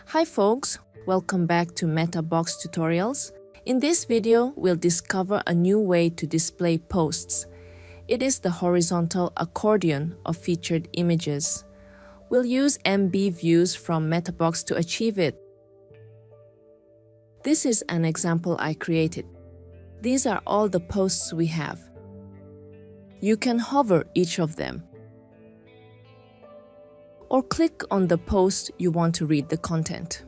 Hi folks, welcome back to MetaBox Tutorials. In this video, we'll discover a new way to display posts. It is the horizontal accordion of featured images. We'll use MB views from MetaBox to achieve it. This is an example I created. These are all the posts we have. You can hover each of them, or click on the post you want to read the content.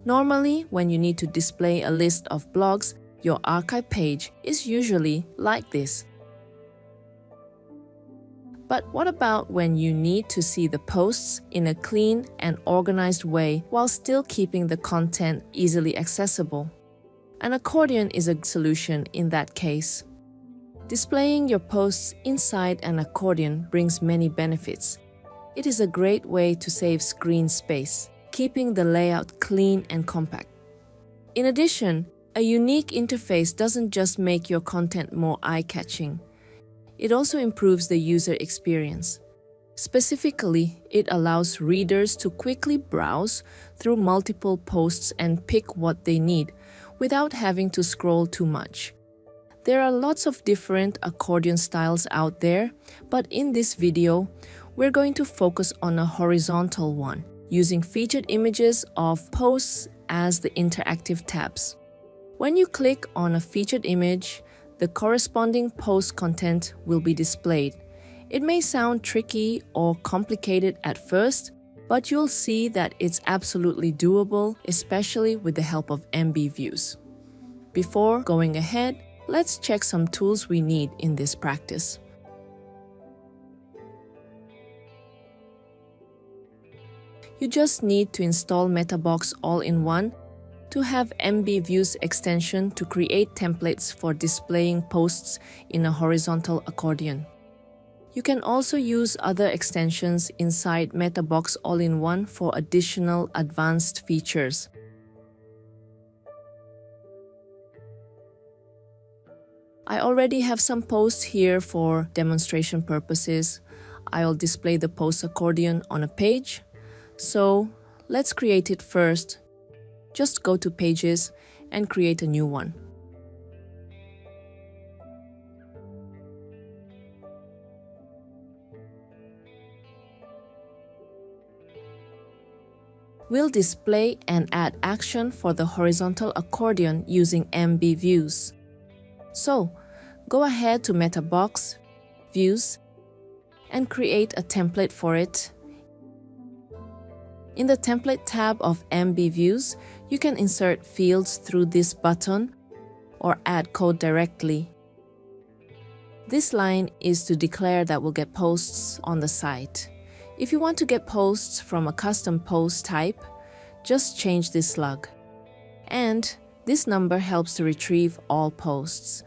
Normally, when you need to display a list of blogs, your archive page is usually like this. But what about when you need to see the posts in a clean and organized way while still keeping the content easily accessible? An accordion is a solution in that case. Displaying your posts inside an accordion brings many benefits. It is a great way to save screen space, keeping the layout clean and compact. In addition, a unique interface doesn't just make your content more eye-catching. It also improves the user experience. Specifically, it allows readers to quickly browse through multiple posts and pick what they need without having to scroll too much. There are lots of different accordion styles out there, but in this video, we're going to focus on a horizontal one, using featured images of posts as the interactive tabs. When you click on a featured image, the corresponding post content will be displayed. It may sound tricky or complicated at first, but you'll see that it's absolutely doable, especially with the help of MB views. Before going ahead, let's check some tools we need in this practice. You just need to install MetaBox all-in-one to have MB Views extension to create templates for displaying posts in a horizontal accordion. You can also use other extensions inside MetaBox all-in-one for additional advanced features. I already have some posts here for demonstration purposes. I'll display the post accordion on a page. So let's create it first. Just go to Pages and create a new one. We'll display and add action for the horizontal accordion using MB views. So, go ahead to MetaBox, Views, and create a template for it. In the Template tab of MB Views, you can insert fields through this button or add code directly. This line is to declare that we'll get posts on the site. If you want to get posts from a custom post type, just change this slug. And this number helps to retrieve all posts.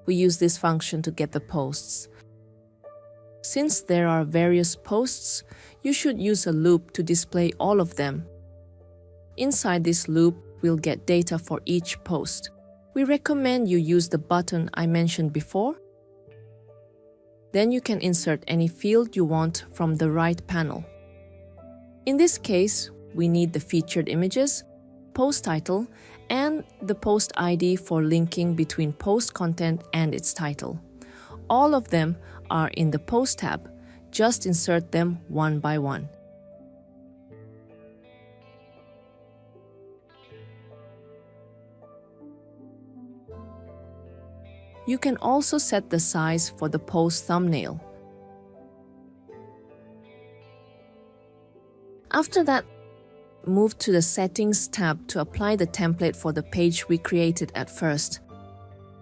We use this function to get the posts. Since there are various posts, you should use a loop to display all of them. Inside this loop, we'll get data for each post. We recommend you use the button I mentioned before. Then you can insert any field you want from the right panel. In this case, we need the featured images, post title, and the post ID for linking between post content and its title. All of them are in the Post tab. Just insert them one by one. You can also set the size for the post thumbnail. After that, move to the Settings tab to apply the template for the page we created at first.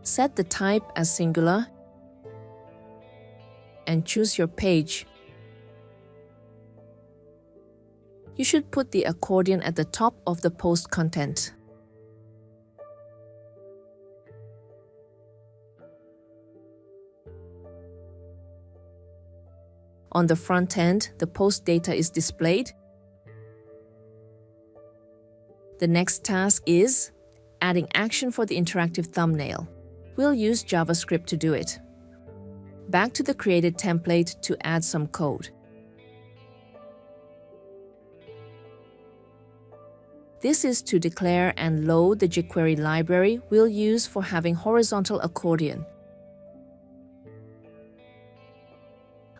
Set the type as singular and choose your page. You should put the accordion at the top of the post content. On the front end, the post data is displayed. The next task is adding action for the interactive thumbnail. We'll use JavaScript to do it. Back to the created template to add some code. This is to declare and load the jQuery library we'll use for having horizontal accordion.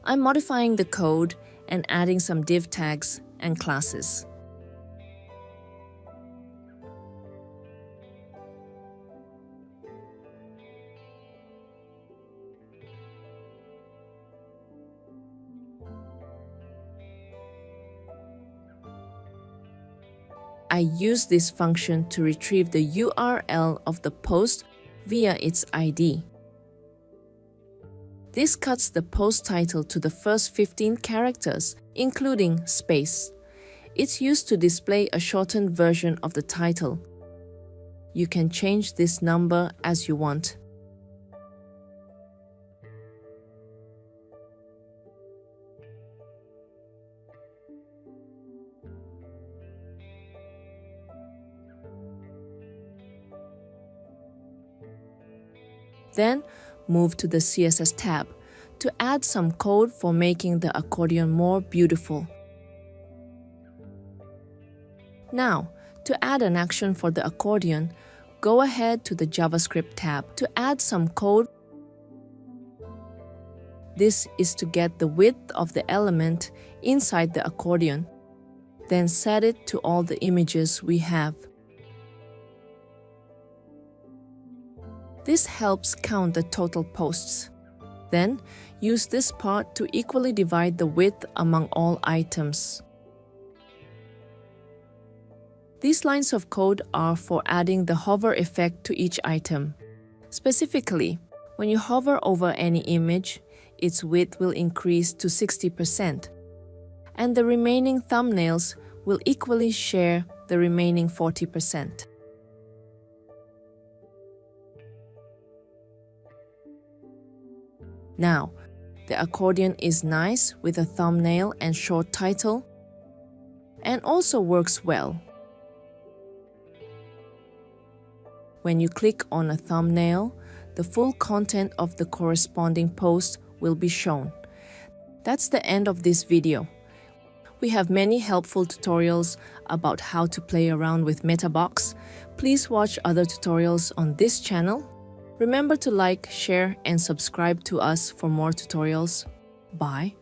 I'm modifying the code and adding some div tags and classes. I use this function to retrieve the URL of the post via its ID. This cuts the post title to the first 15 characters, including space. It's used to display a shortened version of the title. You can change this number as you want. Then, move to the CSS tab to add some code for making the accordion more beautiful. Now, to add an action for the accordion, go ahead to the JavaScript tab to add some code. This is to get the width of the element inside the accordion. Then set it to all the images we have. This helps count the total posts. Then, use this part to equally divide the width among all items. These lines of code are for adding the hover effect to each item. Specifically, when you hover over any image, its width will increase to 60%, and the remaining thumbnails will equally share the remaining 40%. Now, the accordion is nice with a thumbnail and short title, and also works well. When you click on a thumbnail, the full content of the corresponding post will be shown. That's the end of this video. We have many helpful tutorials about how to play around with MetaBox. Please watch other tutorials on this channel. Remember to like, share, and subscribe to us for more tutorials. Bye.